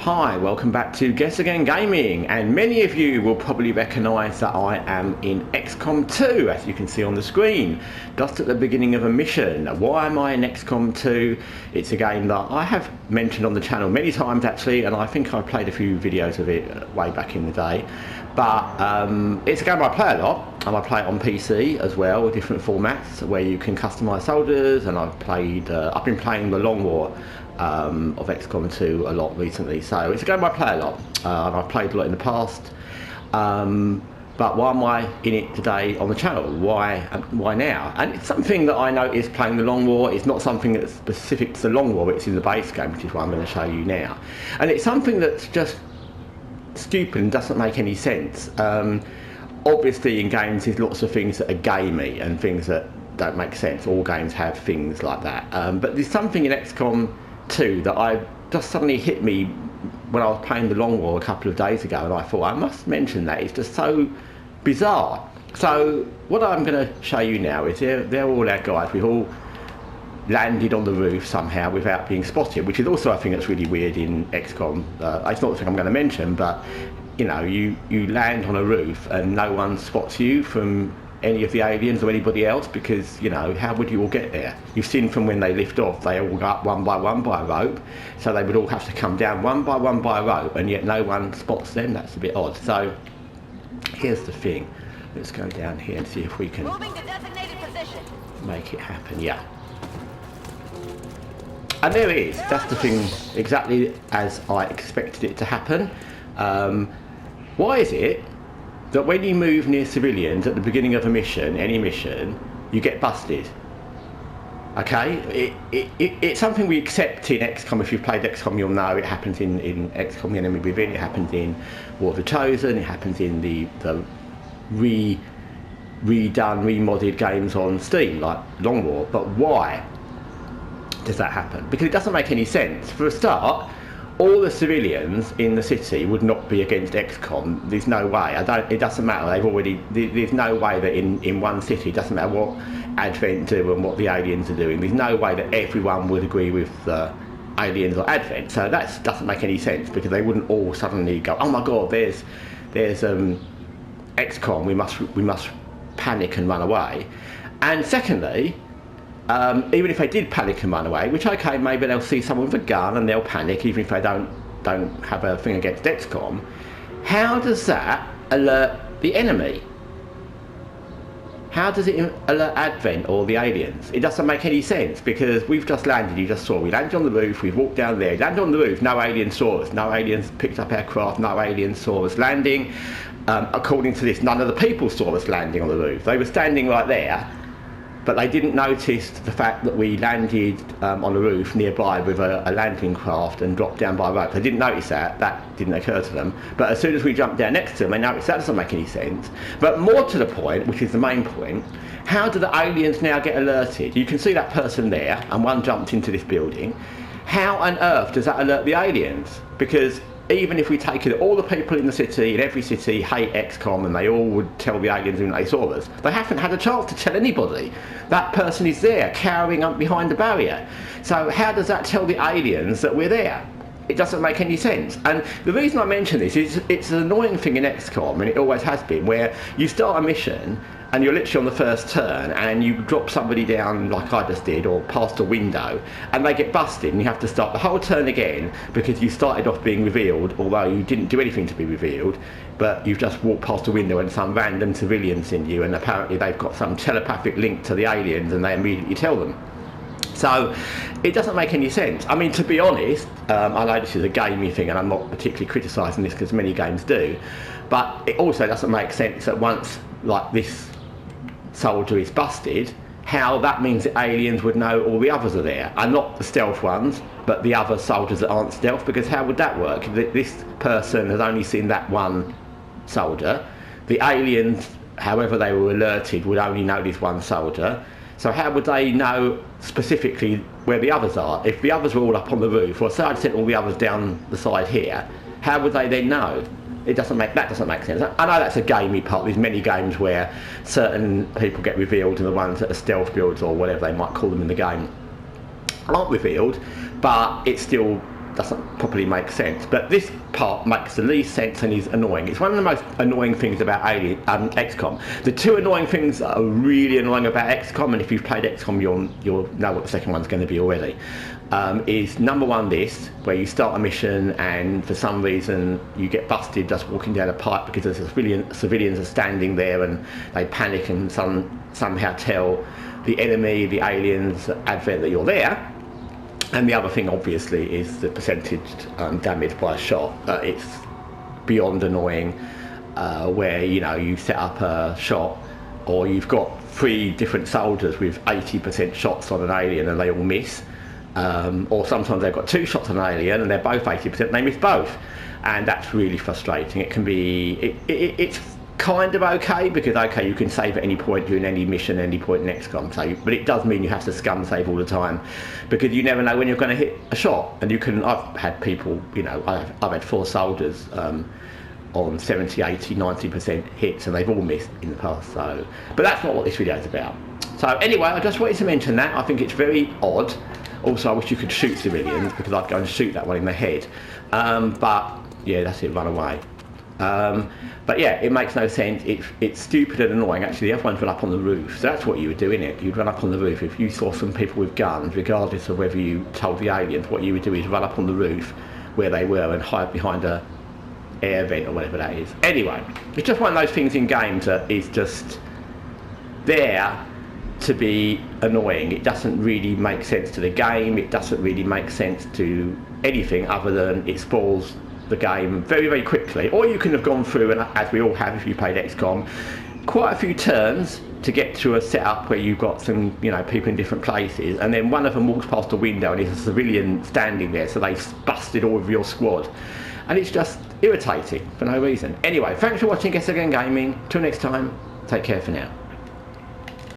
Hi, welcome back to Guessagaingaming, and many of you will probably recognise that I am in XCOM 2, as you can see on the screen, just at the beginning of a mission. Why am I in XCOM 2? It's a game that I have mentioned on the channel many times actually, and I think I played a few videos of it way back in the day. But it's a game I play a lot, and I play it on PC as well, with different formats where you can customise soldiers, and I've been playing the Long War of XCOM 2 a lot recently, so it's a game I play a lot, and I've played a lot in the past. But why am I in it today on the channel? Why now? And it's something that I noticed playing the Long War. It's not something that's specific to the Long War, it's in the base game, which is what I'm going to show you now. And it's something that's just stupid and doesn't make any sense. Obviously in games there's lots of things that are gamey and things that don't make sense. All games have things like that. But there's something in XCOM 2 that just suddenly hit me when I was playing the Long War a couple of days ago, and I thought I must mention that. It's just so bizarre. So what I'm going to show you now is they're all our guys. We've all landed on the roof somehow without being spotted, which is also a thing that's really weird in XCOM. It's not the thing I'm going to mention, but you know, you land on a roof and no one spots you from any of the aliens or anybody else, because you know, how would you all get there? You've seen from when they lift off, they all go up one by a rope, so they would all have to come down one by a rope, and yet no one spots them. That's a bit odd. So here's the thing. Let's go down here and see if we can make it happen. Yeah. And there it is. That's the thing, exactly as I expected it to happen. Why is it that when you move near civilians at the beginning of a mission, any mission, you get busted? Okay, it's something we accept in XCOM. If you've played XCOM, you'll know it happens in XCOM The Enemy Within, it happens in War of the Chosen, it happens in the redone, remodded games on Steam, like Long War. But why does that happen? Because it doesn't make any sense. For a start, all the civilians in the city would not be against XCOM. There's no way. It doesn't matter. There's no way that in one city, it doesn't matter what Advent do and what the aliens are doing, there's no way that everyone would agree with the aliens or Advent. So that doesn't make any sense, because they wouldn't all suddenly go, oh my god, there's XCOM, we must panic and run away. And secondly, even if they did panic and run away, which okay, maybe they'll see someone with a gun and they'll panic, even if they don't have a thing against XCOM, how does that alert the enemy? How does it alert Advent or the aliens? It doesn't make any sense, because we've just landed, you just saw, we landed on the roof, we've walked down there, landed on the roof, no aliens saw us, no aliens picked up our craft, no aliens saw us landing. According to this, none of the people saw us landing on the roof. They were standing right there, but they didn't notice the fact that we landed on the roof nearby with a landing craft and dropped down by a rope. They didn't notice that. That didn't occur to them. But as soon as we jumped down next to them, they noticed that doesn't make any sense. But more to the point, which is the main point, how do the aliens now get alerted? You can see that person there, and one jumped into this building. How on earth does that alert the aliens? Because even if we take it, all the people in the city, in every city, hate XCOM, and they all would tell the aliens when they saw us, they haven't had a chance to tell anybody. That person is there, cowering up behind the barrier. So how does that tell the aliens that we're there? It doesn't make any sense. And the reason I mention this is it's an annoying thing in XCOM, and it always has been, where you start a mission and you're literally on the first turn and you drop somebody down like I just did, or past a window, and they get busted and you have to start the whole turn again because you started off being revealed, although you didn't do anything to be revealed, but you've just walked past a window and some random civilians in you, and apparently they've got some telepathic link to the aliens and they immediately tell them. So it doesn't make any sense. I mean, to be honest, I know this is a gamey thing and I'm not particularly criticising this, because many games do, but it also doesn't make sense that once like this soldier is busted, how that means the aliens would know all the others are there, and not the stealth ones, but the other soldiers that aren't stealth, because how would that work? This person has only seen that one soldier. The aliens, however they were alerted, would only know this one soldier. So how would they know specifically where the others are? If the others were all up on the roof, or say I'd sent all the others down the side here, how would they then know? That doesn't make sense. I know that's a gamey part. There's many games where certain people get revealed, and the ones that are stealth builds or whatever they might call them in the game aren't revealed, but it's still doesn't properly make sense. But this part makes the least sense and is annoying. It's one of the most annoying things about XCOM. The two annoying things that are really annoying about XCOM, and if you've played XCOM you'll know what the second one's going to be already, is number one, this, where you start a mission and for some reason you get busted just walking down a pipe because the civilians are standing there and they panic and somehow tell the enemy, the aliens, Advent, that you're there. And the other thing, obviously, is the percentage damage by a shot. It's beyond annoying, where you set up a shot, or you've got 3 different soldiers with 80% shots on an alien and they all miss, or sometimes they've got 2 shots on an alien and they're both 80% and they miss both, and that's really frustrating. It can be, it's kind of okay because you can save at any point during any mission, any point in XCOM, but it does mean you have to scum save all the time because you never know when you're going to hit a shot. And I've had people, I've had 4 soldiers on 70, 80, 90% hits and they've all missed in the past. But that's not what this video is about. So anyway, I just wanted to mention that. I think it's very odd. Also, I wish you could shoot civilians because I'd go and shoot that one in the head. But yeah, that's it, run away. But yeah, it makes no sense. It's stupid and annoying. Actually, the other ones run up on the roof. So that's what you would do, innit? You'd run up on the roof. If you saw some people with guns, regardless of whether you told the aliens, what you would do is run up on the roof where they were and hide behind a air vent or whatever that is. Anyway, it's just one of those things in games that is just there to be annoying. It doesn't really make sense to the game. It doesn't really make sense to anything other than it spoils the game very, very quickly. Or you can have gone through, and as we all have if you played XCOM, quite a few turns to get to a setup where you've got some people in different places, and then one of them walks past a window and there's a civilian standing there, so they've busted all of your squad, and it's just irritating for no reason. Anyway, thanks for watching Guessagaingaming. Till next time, take care for now.